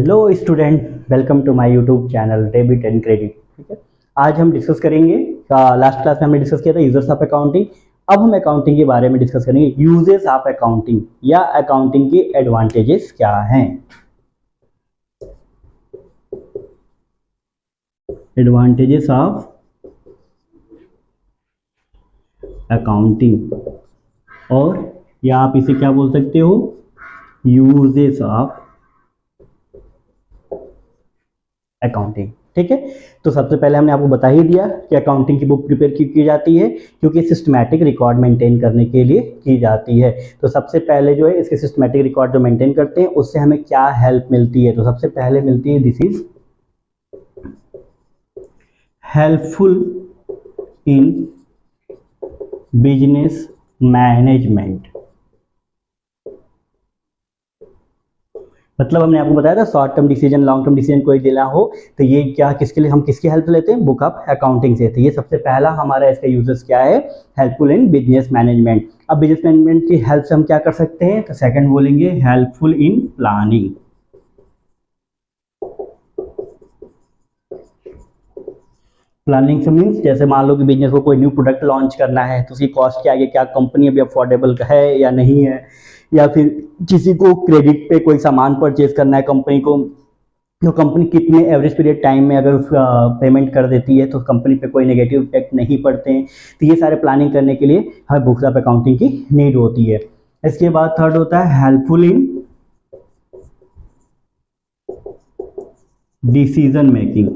Hello student, welcome to my YouTube channel debit and credit. ठीक है, आज हम डिस्कस करेंगे, लास्ट क्लास में हमने डिस्कस किया था यूजर्स ऑफ अकाउंटिंग। अब हम अकाउंटिंग के बारे में डिस्कस करेंगे, यूजेस ऑफ अकाउंटिंग या अकाउंटिंग के एडवांटेजेस क्या हैं। एडवांटेजेस ऑफ अकाउंटिंग, और या आप इसे क्या बोल सकते हो, यूजेस ऑफ अकाउंटिंग। ठीक है, तो सबसे पहले हमने आपको बता ही दिया कि अकाउंटिंग की बुक प्रिपेयर क्यों की जाती है, क्योंकि सिस्टमैटिक रिकॉर्ड मेंटेन करने के लिए की जाती है। तो सबसे पहले जो है इसके सिस्टमैटिक रिकॉर्ड जो मेंटेन करते हैं उससे हमें क्या हेल्प मिलती है, तो सबसे पहले मिलती है this is helpful in business management. मतलब हमने आपको बताया था short term decision, long term decision कोई लेना हो तो ये क्या, किसके लिए हम किसकी हेल्प लेते हैं, बुक ऑफ अकाउंटिंग से। तो ये सबसे पहला हमारा इसका यूजेस क्या है, हेल्पफुल इन बिजनेस मैनेजमेंट। अब बिजनेस मैनेजमेंट की हेल्प से हम क्या कर सकते हैं, तो सेकंड बोलेंगे हेल्पफुल इन प्लानिंग। प्लानिंग से मीन्स जैसे मान लो कि बिजनेस को कोई न्यू प्रोडक्ट लॉन्च करना है तो उसकी कॉस्ट क्या है, क्या कंपनी अभी अफोर्डेबल है या नहीं है, या फिर किसी को क्रेडिट पे कोई सामान परचेज करना है कंपनी को, तो कंपनी कितने एवरेज पीरियड टाइम में अगर पेमेंट कर देती है तो कंपनी पे कोई नेगेटिव इफेक्ट नहीं पड़ते हैं। तो ये सारे प्लानिंग करने के लिए हमें बुक्स ऑफ अकाउंटिंग की नीड होती है। इसके बाद थर्ड होता है हेल्पफुल इन डिसीजन मेकिंग।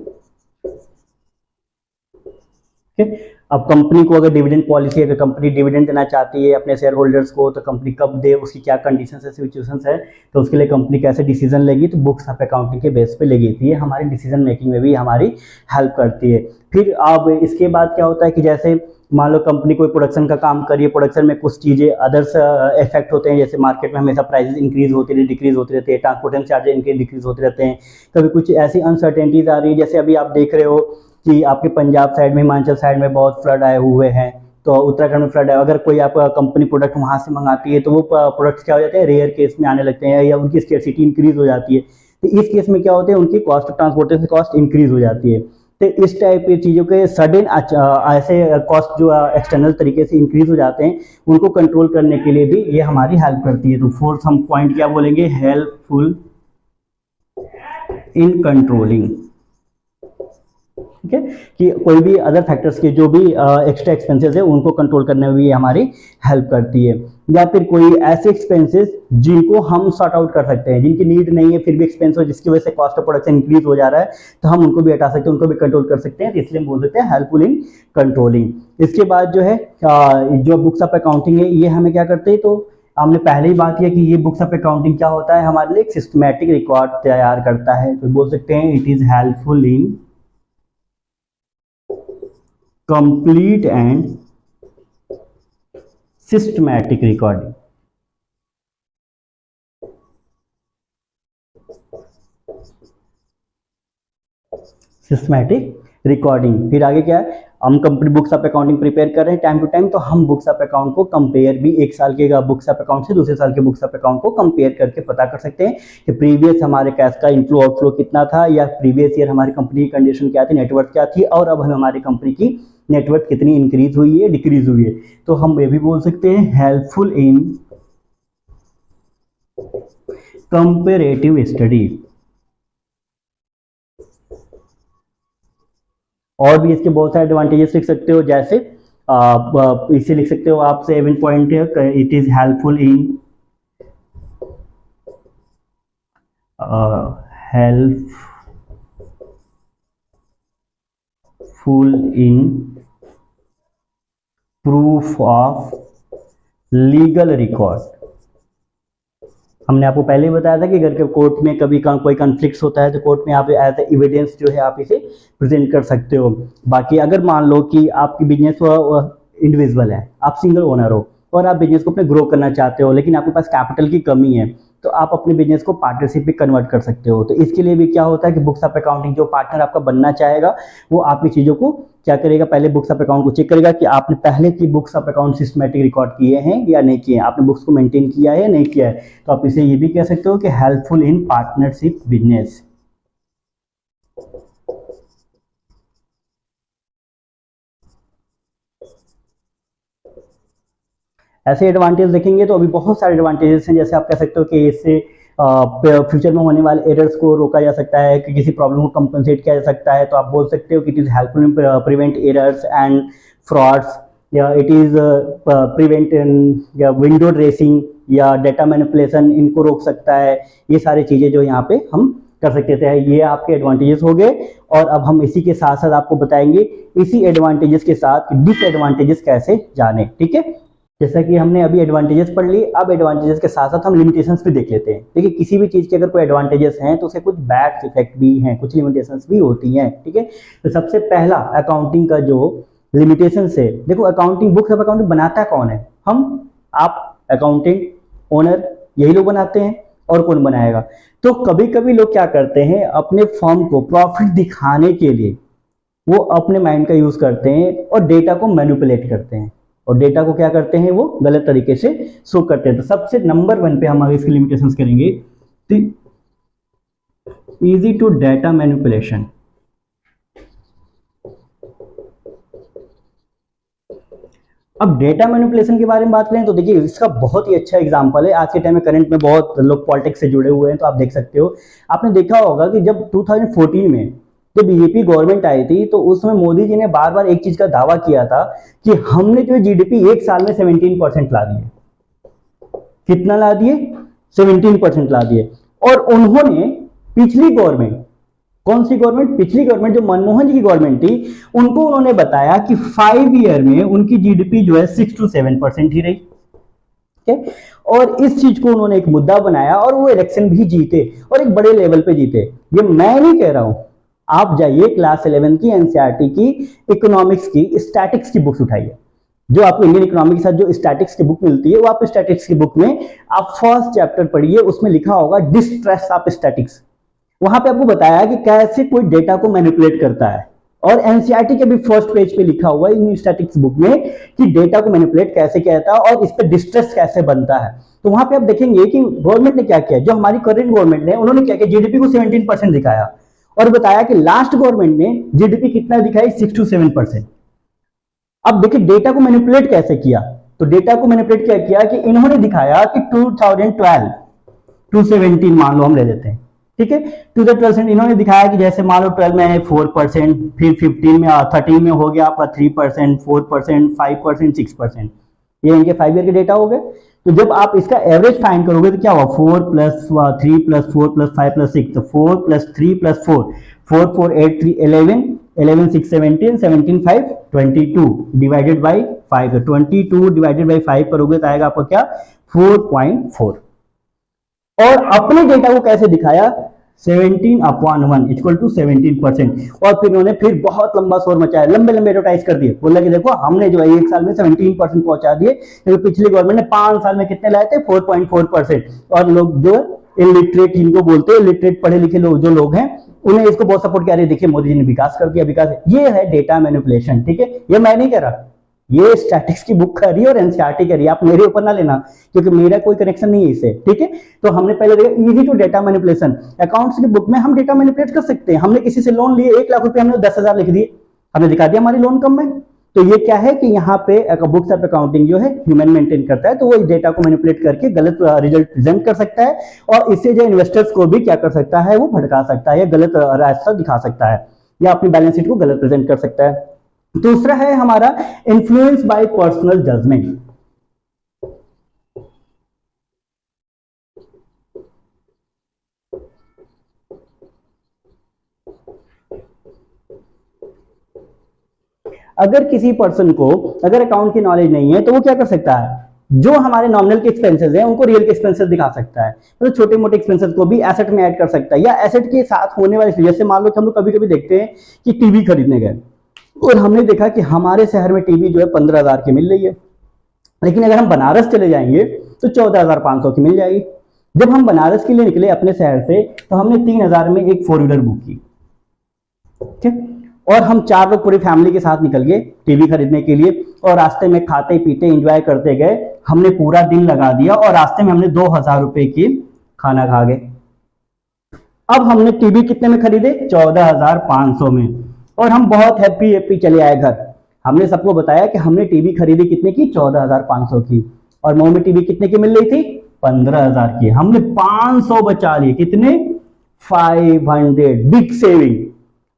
अब कंपनी को अगर डिविडेंड पॉलिसी, अगर कंपनी डिविडेंड देना चाहती है अपने शेयर होल्डर्स को, तो कंपनी कब दे, उसकी क्या कंडीशंस है, सिचुएशंस है, तो उसके लिए कंपनी कैसे डिसीजन लेगी, तो बुक्स ऑफ अकाउंटिंग के बेस पे लेगी। तो ये हमारी डिसीजन मेकिंग में भी हमारी हेल्प करती है। फिर अब इसके बाद क्या होता है कि जैसे मान लो कंपनी कोई प्रोडक्शन का काम करिए, प्रोडक्शन में कुछ चीज़ें अदर्स इफेक्ट होते हैं, जैसे मार्केट में हमेशा प्राइसेस इंक्रीज होती रहती, डिक्रीज होती रहती है, ट्रांसपोर्टेशन चार्जेस इंक्रीज डिक्रीज होते रहते हैं। कभी कुछ ऐसी अनसर्टेनिटीज आ रही है, जैसे अभी आप देख रहे हो कि आपके पंजाब साइड में, हिमाचल साइड में बहुत फ्लड आए हुए हैं, तो उत्तराखंड में फ्लड है। अगर कोई आप कंपनी प्रोडक्ट वहाँ से मंगाती है तो वो प्रोडक्ट्स क्या हो जाते हैं, रेयर केस में आने लगते हैं, या उनकी स्केर्सिटी इंक्रीज हो जाती है। तो इस केस में क्या होते हैं, उनकी कॉस्ट, ट्रांसपोर्टेशन कॉस्ट इंक्रीज हो जाती है। तो इस टाइप की चीज़ों के सडन ऐसे कॉस्ट जो एक्सटर्नल तरीके से इंक्रीज हो जाते हैं, उनको कंट्रोल करने के लिए भी ये हमारी हेल्प करती है। तो फोर्थ हम पॉइंट क्या बोलेंगे, हेल्पफुल इन कंट्रोलिंग। ठीक है, कि कोई भी अदर फैक्टर्स के जो भी एक्स्ट्रा एक्सपेंसेस है उनको कंट्रोल करने में भी हमारी हेल्प करती है। या फिर कोई ऐसे एक्सपेंसेस जिनको हम सॉर्ट आउट कर सकते हैं, जिनकी नीड नहीं है फिर भी एक्सपेंस हो, जिसकी वजह से कॉस्ट ऑफ प्रोडक्शन इंक्रीज हो जा रहा है, तो हम उनको भी हटा सकते हैं, उनको भी कंट्रोल कर सकते हैं। तो इसलिए हम बोल सकते हैं हेल्पफुल इन कंट्रोलिंग। इसके बाद जो है जो बुक्स ऑफ अकाउंटिंग है ये हमें क्या करते हैं, तो हमने पहले ही बात किया कि ये बुक्स ऑफ अकाउंटिंग क्या होता है, हमारे लिए एक सिस्टमैटिक रिकॉर्ड तैयार करता है। तो बोल सकते हैं it is helpful in complete and systematic recording। Systematic recording. फिर आगे क्या है, हम company books of accounting prepare कर रहे हैं टाइम टू टाइम, तो हम बुक्स ऑफ अकाउंट को कंपेयर भी, एक साल के बुक्स ऑफ अकाउंट से दूसरे साल के बुक्स ऑफ अकाउंट को कंपेयर करके पता कर सकते हैं कि प्रीवियस हमारे कैश का इनफ्लो आउटफ्लो कितना था, या प्रीवियस ईयर हमारी कंपनी की कंडीशन क्या थी, नेटवर्थ क्या थी, और अब हमारी कंपनी की नेटवर्थ कितनी इंक्रीज हुई है, डिक्रीज हुई है। तो हम ये भी बोल सकते हैं हेल्पफुल इन कंपैरेटिव स्टडी। और भी इसके बहुत सारे एडवांटेजेस लिख सकते हो, जैसे इसे लिख सकते हो आप 7 point, it is helpful in proof of legal record. हमने आपको पहले ही बताया था कि अगर कोर्ट में कभी कोई कॉन्फ्लिक्ट होता है तो कोर्ट में आप एज एविडेंस जो है आप इसे प्रेजेंट कर सकते हो। बाकी अगर मान लो कि आपकी बिजनेस इंडिविजुअल है, आप सिंगल ओनर हो और आप बिजनेस को अपने ग्रो करना चाहते हो, लेकिन आपके पास कैपिटल की कमी है, तो आप अपने बिजनेस को पार्टनरशिप में कन्वर्ट कर सकते हो। तो इसके लिए भी क्या होता है कि बुक्स ऑफ अकाउंटिंग जो पार्टनर आपका बनना चाहेगा वो आपकी चीज़ों को क्या करेगा, पहले बुक्स ऑफ अकाउंट को चेक करेगा कि आपने पहले की books of account systematic record किए हैं या नहीं किए हैं, आपने बुक्स को मेंटेन किया है या नहीं किया है। तो आप इसे ये भी कह सकते हो कि हेल्पफुल इन पार्टनरशिप बिजनेस। ऐसे एडवांटेज देखेंगे तो अभी बहुत सारे एडवांटेजेस हैं, जैसे आप कह सकते हो कि इससे फ्यूचर में होने वाले एरर्स को रोका जा सकता है, कि किसी प्रॉब्लम को कंपनसेट किया जा सकता है। तो आप बोल सकते हो कि it is helpful in prevent errors and frauds, या इट इज प्रिवेंट या विंडो ड्रेसिंग या डेटा मैनिपुलेशन, इनको रोक सकता है। ये सारी चीजें जो यहाँ पे हम कर सकते थे। ये आपके एडवांटेजेस हो गए। और अब हम इसी के साथ साथ आपको बताएंगे इसी एडवांटेजेस के साथ डिसएडवांटेजेस कैसे जाने, ठीक है। जैसा कि हमने अभी एडवांटेजेस पढ़ ली, अब एडवांटेजेस के साथ साथ हम लिमिटेशंस भी देख लेते हैं। देखिए किसी भी चीज के अगर कोई एडवांटेजेस हैं तो उसके कुछ बैड इफेक्ट भी हैं, कुछ लिमिटेशंस भी होती हैं, ठीक है। तो सबसे पहला अकाउंटिंग का जो लिमिटेशंस है, देखो अकाउंटिंग बुक्स ऑफ अकाउंटिंग बनाता कौन है, हम, आप, अकाउंटिंग ओनर, यही लोग बनाते हैं, और कौन बनाएगा। तो कभी कभी लोग क्या करते हैं, अपने फर्म को प्रॉफिट दिखाने के लिए वो अपने माइंड का यूज करते हैं और डेटा को मैनिपुलेट करते हैं, और डेटा को क्या करते हैं, वो गलत तरीके से शो करते हैं। तो सबसे नंबर 1 पे हम आगे इसकी लिमिटेशंस करेंगे, तो इजी टू डेटा मैनिपुलेशन। अब डेटा मैनिपुलेशन के बारे में बात करें तो देखिए इसका बहुत ही अच्छा एग्जांपल है। आज के टाइम में करंट में बहुत लोग पॉलिटिक्स से जुड़े हुए हैं, तो आप देख सकते हो, आपने देखा होगा कि जब 2014 में जब बीजेपी गवर्नमेंट आई थी तो उसमें मोदी जी ने बार बार एक चीज का दावा किया था कि हमने जो जीडीपी एक साल में 17% ला दिए। कितना ला दिए? 17% ला दिए। और उन्होंने पिछली गवर्नमेंट, कौन सी गवर्नमेंट? पिछली गवर्नमेंट जो मनमोहन जी की गवर्नमेंट थी, उनको उन्होंने बताया कि 5 ईयर में उनकी जीडीपी जो है 6 to 7% ही रही, ठीक है। और इस चीज को उन्होंने एक मुद्दा बनाया और वो इलेक्शन भी जीते, और एक बड़े लेवल पे जीते। ये मैं नहीं कह रहा हूं, आप जाइए क्लास 11 की एनसीईआरटी की इकोनॉमिक्स की स्टैटिक्स की बुक्स उठाइए, जो आपको इंडियन इकोनॉमी के साथ जो स्टैटिक्स की बुक मिलती है, वो आप स्टैटिक्स की बुक में आप फर्स्ट चैप्टर पढ़िए, उसमें लिखा होगा डिस्ट्रेस ऑफ स्टैटिक्स। वहां पे आपको बताया कि कैसे कोई डेटा को मैनिपुलेट करता है, और एनसीईआरटी के भी फर्स्ट पेज पे लिखा हुआ है इन स्टैटिक्स बुक में कि डेटा को मैनिपुलेट कैसे किया जाता है और इस पे डिस्ट्रेस कैसे बनता है। तो वहां पे आप देखेंगे कि गवर्नमेंट ने क्या किया, जो हमारी करंट गवर्नमेंट ने, उन्होंने क्या किया, जीडीपी को 17% दिखाया और बताया कि लास्ट गवर्नमेंट ने जीडीपी कितना दिखाई, 6 to 7%। अब देखिए डेटा को मैनिपुलेट कैसे किया, तो डेटा को मैनिपुलेट क्या किया कि इन्होंने दिखाया कि 2012 to 17 मान लो हम ले लेते हैं, ठीक है, 2012 इन्होंने दिखाया कि जैसे मान लो 12 में 4%, फिर 15 में 13 में हो गया आपका 3%, 4%, 5%, 6%, ये इनके 5 ईयर के डेटा हो गए। तो जब आप इसका एवरेज फाइंड करोगे तो क्या हुआ, 4 + 3 + 4 + 5 + 6, तो 4 + 3 + 4, 4 4 8 3 11, 11 6 17, 17 5 22 डिवाइडेड बाई 5, 22 डिवाइडेड बाई 5 करोगे तो आएगा आपका क्या, 4.4। और अपने डेटा को कैसे दिखाया, 17/1 इक्वल टू 17%। और फिर उन्होंने फिर बहुत लंबा शोर मचाया, लंबे लंबे एडवर्टाइज कर दिए, बोला कि देखो हमने जो है एक साल में 17% पहुंचा दिए, क्योंकि पिछली गवर्नमेंट ने 5 साल में कितने लाए थे, 4.4%। और लोग जो इलिटरेट, जिनको बोलते हैं इलिटरेट, पढ़े लिखे लोग जो लोग हैं, उन्हें इसको बहुत सपोर्ट किया, देखिए मोदी जी ने विकास कर दिया, विकास। ये है डेटा मैनिपुलेशन, ठीक है। ये मैं नहीं कह रहा, ये स्टैटिक्स की बुक कर रही है और एनसीईआरटी कर रही है, आप मेरे ऊपर ना लेना, क्योंकि मेरा कोई कनेक्शन नहीं है इससे, ठीक है। तो हमने पहले देखा easy to data manipulation. Accounts की बुक में हम डेटा मैनिपुलेट कर सकते हैं। हमने किसी से लोन लिए 1 लाख रुपए, हमने 10,000 लिख दिए, हमने दिखा दिया हमारी लोन कम है। तो ये क्या है कि यहाँ पे बुक्स ऑफ अकाउंटिंग जो है ह्यूमन मेंटेन करता है, तो वो इस डेटा को मैनिपुलेट करके गलत रिजल्ट प्रेजेंट कर सकता है, और इससे जो इन्वेस्टर्स को भी क्या कर सकता है, वो भड़का सकता है, या गलत रास्ता दिखा सकता है, या अपनी बैलेंस शीट को गलत प्रेजेंट कर सकता है। दूसरा है हमारा इन्फ्लुएंस बाय पर्सनल जजमेंट। अगर किसी पर्सन को अगर अकाउंट की नॉलेज नहीं है तो वो क्या कर सकता है, जो हमारे नॉमिनल के एक्सपेंसेस हैं उनको रियल के एक्सपेंसेस दिखा सकता है, मतलब छोटे मोटे एक्सपेंसेस को भी एसेट में ऐड कर सकता है, या एसेट के साथ होने वाले, जैसे मान लो कि हम लोग कभी कभी देखते हैं कि टीवी खरीदने गए और हमने देखा कि हमारे शहर में टीवी जो है 15,000 की मिल रही है, लेकिन अगर हम बनारस चले जाएंगे तो 14,500 की मिल जाएगी। जब हम बनारस के लिए निकले अपने शहर से तो हमने 3,000 में एक 4 व्हीलर बुक की, ठीक। और हम 4 लोग पूरी फैमिली के साथ निकल गए टीवी खरीदने के लिए, और रास्ते में खाते पीते एंजॉय करते गए, हमने पूरा दिन लगा दिया और रास्ते में हमने 2000 रुपए की खाना खा गए। अब हमने टीवी कितने में खरीदे? 14,500 में, और हम बहुत हैप्पी हैप्पी चले आए घर। हमने सबको बताया कि हमने टीवी खरीदी कितने की? 14,500 की, और मऊ में टीवी कितने की मिल रही थी? 15,000 की। हमने 500 बचा लिए। कितने? 500। Big saving.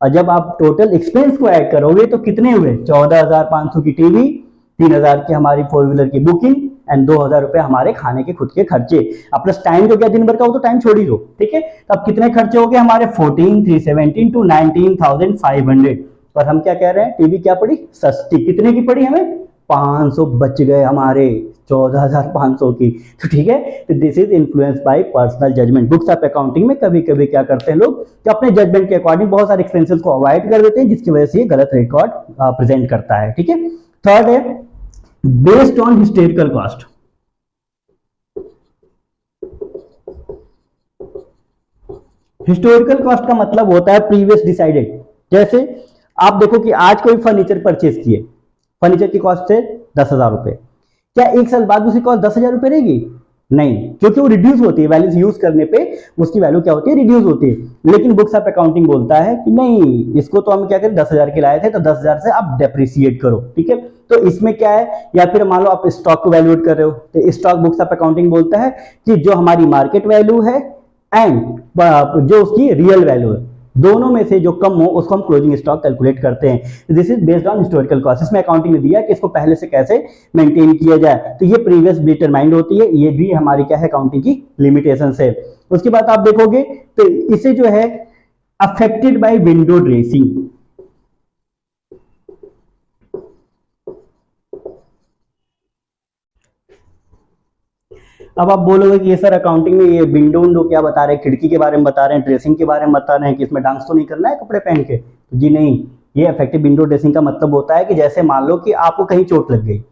और जब आप टोटल एक्सपेंस को ऐड करोगे तो कितने हुए? 14,500 की टीवी, 3,000 की हमारी 4 व्हीलर की बुकिंग, एंड 2,000 रुपए हमारे खाने के खुद के खर्चे। अब प्लस टाइम जो क्या दिन भर का हो तो टाइम छोड़ ही दो, ठीक है। तो अब कितने खर्चे हो गए हमारे? 14,317 टू 19,500। और हम क्या कह रहे हैं? टीवी क्या पड़ी? सस्ती। कितने की पड़ी हमें? 500 बच गए हमारे 14,500 की। तो ठीक है, तो this is influence by personal judgment. Books of accounting में कभी कभी क्या करते हैं लोग कि अपने जजमेंट के अकॉर्डिंग बहुत सारे एक्सपेंसेस को अवॉइड कर देते हैं, जिसकी वजह से ये गलत रिकॉर्ड प्रेजेंट करता है, ठीक है। थर्ड है based on historical cost. Historical cost का मतलब होता है प्रीवियस डिसाइडेड। जैसे आप देखो कि आज कोई फर्नीचर परचेज किए, फर्नीचर की कॉस्ट है 10,000 रुपए, क्या 1 साल बाद उसकी कॉस्ट 10,000 रुपए रहेगी? नहीं, क्योंकि वो रिड्यूस होती है, वैल्यूज यूज करने पे उसकी वैल्यू क्या होती है? रिड्यूस होती है। लेकिन बुक्स ऑफ अकाउंटिंग बोलता है कि नहीं, इसको तो हम क्या करें, 10,000 के लाए थे तो 10,000 से आप डेप्रिसिएट करो, ठीक है। तो इसमें क्या है, या फिर मान लो आप स्टॉक को वैल्यूएट कर रहे हो, तो स्टॉक बुक्स ऑफ अकाउंटिंग बोलता है कि जो हमारी मार्केट वैल्यू है एंड जो उसकी रियल वैल्यू है, दोनों में से जो कम हो उसको हम क्लोजिंग स्टॉक कैलकुलेट करते हैं। This is based on historical cost. इसमें अकाउंटिंग ने दिया कि इसको पहले से कैसे मेंटेन किया जाए, तो ये प्रीवियस डिटरमाइंड होती है। ये भी हमारी क्या है, अकाउंटिंग की लिमिटेशन है। उसके बाद आप देखोगे तो इसे जो है अफेक्टेड बाय विंडो ड्रेसिंग। अब आप बोलोगे कि ये सर अकाउंटिंग में ये विंडो विंडो क्या बता रहे हैं, खिड़की के बारे में बता रहे हैं, ड्रेसिंग के बारे में बता रहे हैं, कि इसमें डांस तो नहीं करना है कपड़े पहन के? तो जी नहीं, ये अफेक्टिव विंडो ड्रेसिंग का मतलब होता है कि जैसे मान लो कि आपको कहीं चोट लग गई,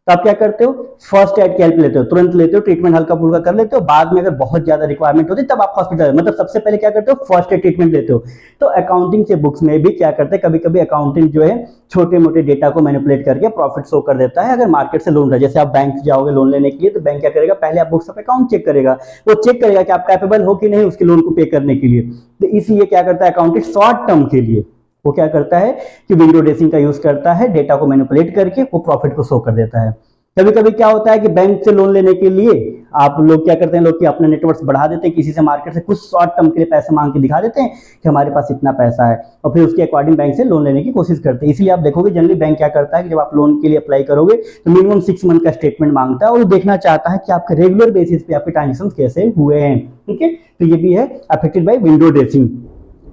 तो आप क्या करते हो? फर्स्ट एड हेल्प लेते हो, तुरंत लेते हो, ट्रीटमेंट हल्का फुल्का कर लेते हो। बाद में अगर बहुत ज्यादा रिक्वायरमेंट होती है तब आप हॉस्पिटल, मतलब सबसे पहले क्या करते हो? फर्स्ट एड ट्रीटमेंट लेते हो। तो अकाउंटिंग के बुक्स में भी क्या करते हैं, कभी कभी अकाउंटिंग जो है छोटे मोटे डेटा को मैनिपुलेट करके प्रॉफिट शो कर देता है। अगर मार्केट से लोन रहा, जैसे आप बैंक जाओगे लोन लेने के लिए, तो बैंक क्या करेगा? पहले आप बुक्स ऑफ अकाउंट चेक करेगा, वो चेक करेगा कि आप कैपेबल हो कि नहीं उसके लोन को पे करने के लिए। तो इसलिए क्या करता है अकाउंटिंग, शॉर्ट टर्म के लिए वो क्या करता है कि विंडो ड्रेसिंग का यूज करता है, डेटा को मैनिपुलेट करके वो प्रॉफिट को शो कर देता है। कभी कभी क्या होता है कि बैंक से लोन लेने के लिए आप लोग क्या करते हैं, लोग कि अपने नेटवर्क बढ़ा देते हैं, किसी से मार्केट से कुछ शॉर्ट टर्म के लिए पैसे मांग के दिखा देते हैं कि हमारे पास इतना पैसा है, और फिर उसके अकॉर्डिंग बैंक से लोन लेने की कोशिश करते हैं। इसलिए आप देखोगे जनरली बैंक क्या करता है कि जब आप लोन के लिए अप्लाई करोगे तो मिनिमम 6 मंथ का स्टेटमेंट मांगता है, और वो देखना चाहता है कि आपके रेगुलर बेसिस पे आपके ट्रांजेक्शन कैसे हुए हैं, ठीक है। तो ये भी है अफेक्टेड बाय विंडो ड्रेसिंग।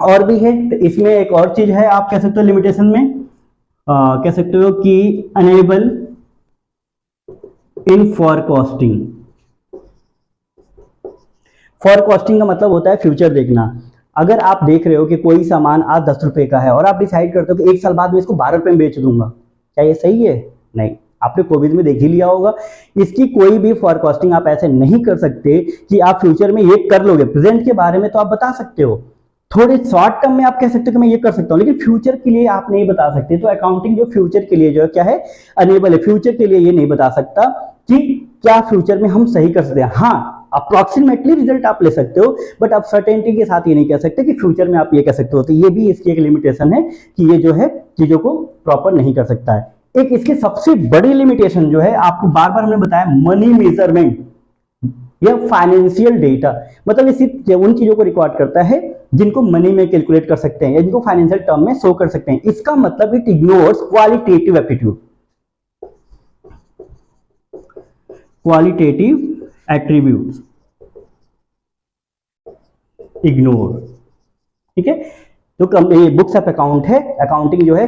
और भी है, तो इसमें एक और चीज है, आप कह सकते हो लिमिटेशन में कह सकते हो कि अनेबल इन फॉरकास्टिंग। फॉरकास्टिंग का मतलब होता है फ्यूचर देखना। अगर आप देख रहे हो कि कोई सामान आज 10 रुपए का है और आप डिसाइड करते हो कि 1 साल बाद मैं इसको 12 रुपए में बेच दूंगा, क्या ये सही है? नहीं, आपने कोविड में देख ही लिया होगा। इसकी कोई भी फॉरकास्टिंग आप ऐसे नहीं कर सकते कि आप फ्यूचर में ये कर लोगे। प्रेजेंट के बारे में तो आप बता सकते हो, थोड़े शॉर्ट टर्म में आप कह सकते हो कि मैं ये कर सकता हूं, लेकिन फ्यूचर के लिए आप नहीं बता सकते। तो अकाउंटिंग जो फ्यूचर के लिए जो है क्या है, अनेबल है। फ्यूचर के लिए ये नहीं बता सकता कि क्या फ्यूचर में हम सही कर सकते हैं। हाँ, अप्रोक्सीमेटली रिजल्ट आप ले सकते हो, बट आप सर्टेनिटी के साथ ये नहीं कह सकते कि फ्यूचर में आप ये कह सकते हो। तो ये भी इसकी एक लिमिटेशन है कि ये जो है चीजों को प्रॉपर नहीं कर सकता है। एक इसकी सबसे बड़ी लिमिटेशन जो है, आपको बार बार हमने बताया, मनी मेजरमेंट या फाइनेंशियल डेटा। मतलब इसी उन चीजों को रिकॉर्ड करता है जिनको मनी में कैलकुलेट कर सकते हैं या जिनको फाइनेंशियल टर्म में शो कर सकते हैं। इसका मतलब it ignores qualitative aptitude, qualitative attributes ignore, ठीक है। तो ये बुक्स ऑफ अकाउंट है, अकाउंटिंग जो है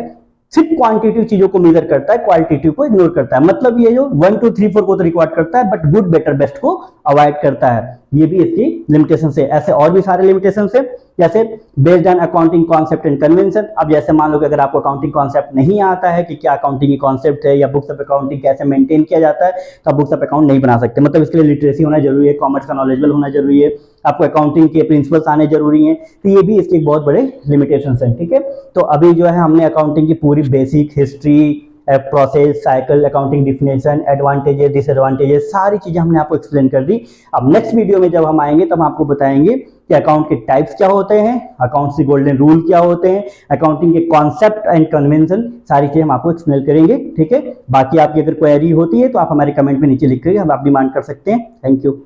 सिर्फ क्वांटिटेटिव चीजों को मेजर करता है, क्वालिटेटिव को इग्नोर करता है। मतलब ये जो 1 2 3 4 को तो रिकॉर्ड करता है, बट गुड बेटर बेस्ट को अवॉइड करता है। ये भी इसकी लिमिटेशन है। ऐसे और भी सारे लिमिटेशन है, जैसे based on accounting concept and convention. अब जैसे मान लो कि अगर आपको अकाउंटिंग कॉन्सेप्ट नहीं आता है कि क्या अकाउंटिंग की कॉन्सेप्ट है या बुक्स ऑफ अकाउंटिंग कैसे मेंटेन किया जाता है, तो आप बुक्स ऑफ अकाउंट नहीं बना सकते। मतलब इसके लिए लिटरेसी होना जरूरी है, कॉमर्स का नॉलेजेबल होना जरूरी है, आपको अकाउंटिंग के प्रिंसिपल्स आने जरूरी हैं। तो ये भी इसके बहुत बड़े लिमिटेशन हैं, ठीक है। तो अभी जो है हमने अकाउंटिंग की पूरी basic history, process, cycle, accounting definition, advantages, disadvantages, सारी चीजें हमने आपको एक्सप्लेन कर दी। अब नेक्स्ट वीडियो में जब हम आएंगे तब आपको बताएंगे कि अकाउंट के टाइप्स क्या होते हैं, अकाउंट्स के गोल्डन रूल क्या होते हैं, अकाउंटिंग के कॉन्सेप्ट एंड कन्वेंशन, सारी चीजें हम आपको एक्सप्लेन करेंगे, ठीक है। बाकी आपकी अगर क्वेरी होती है तो आप हमारे कमेंट में नीचे लिख कर आप डिमांड कर सकते हैं। Thank you.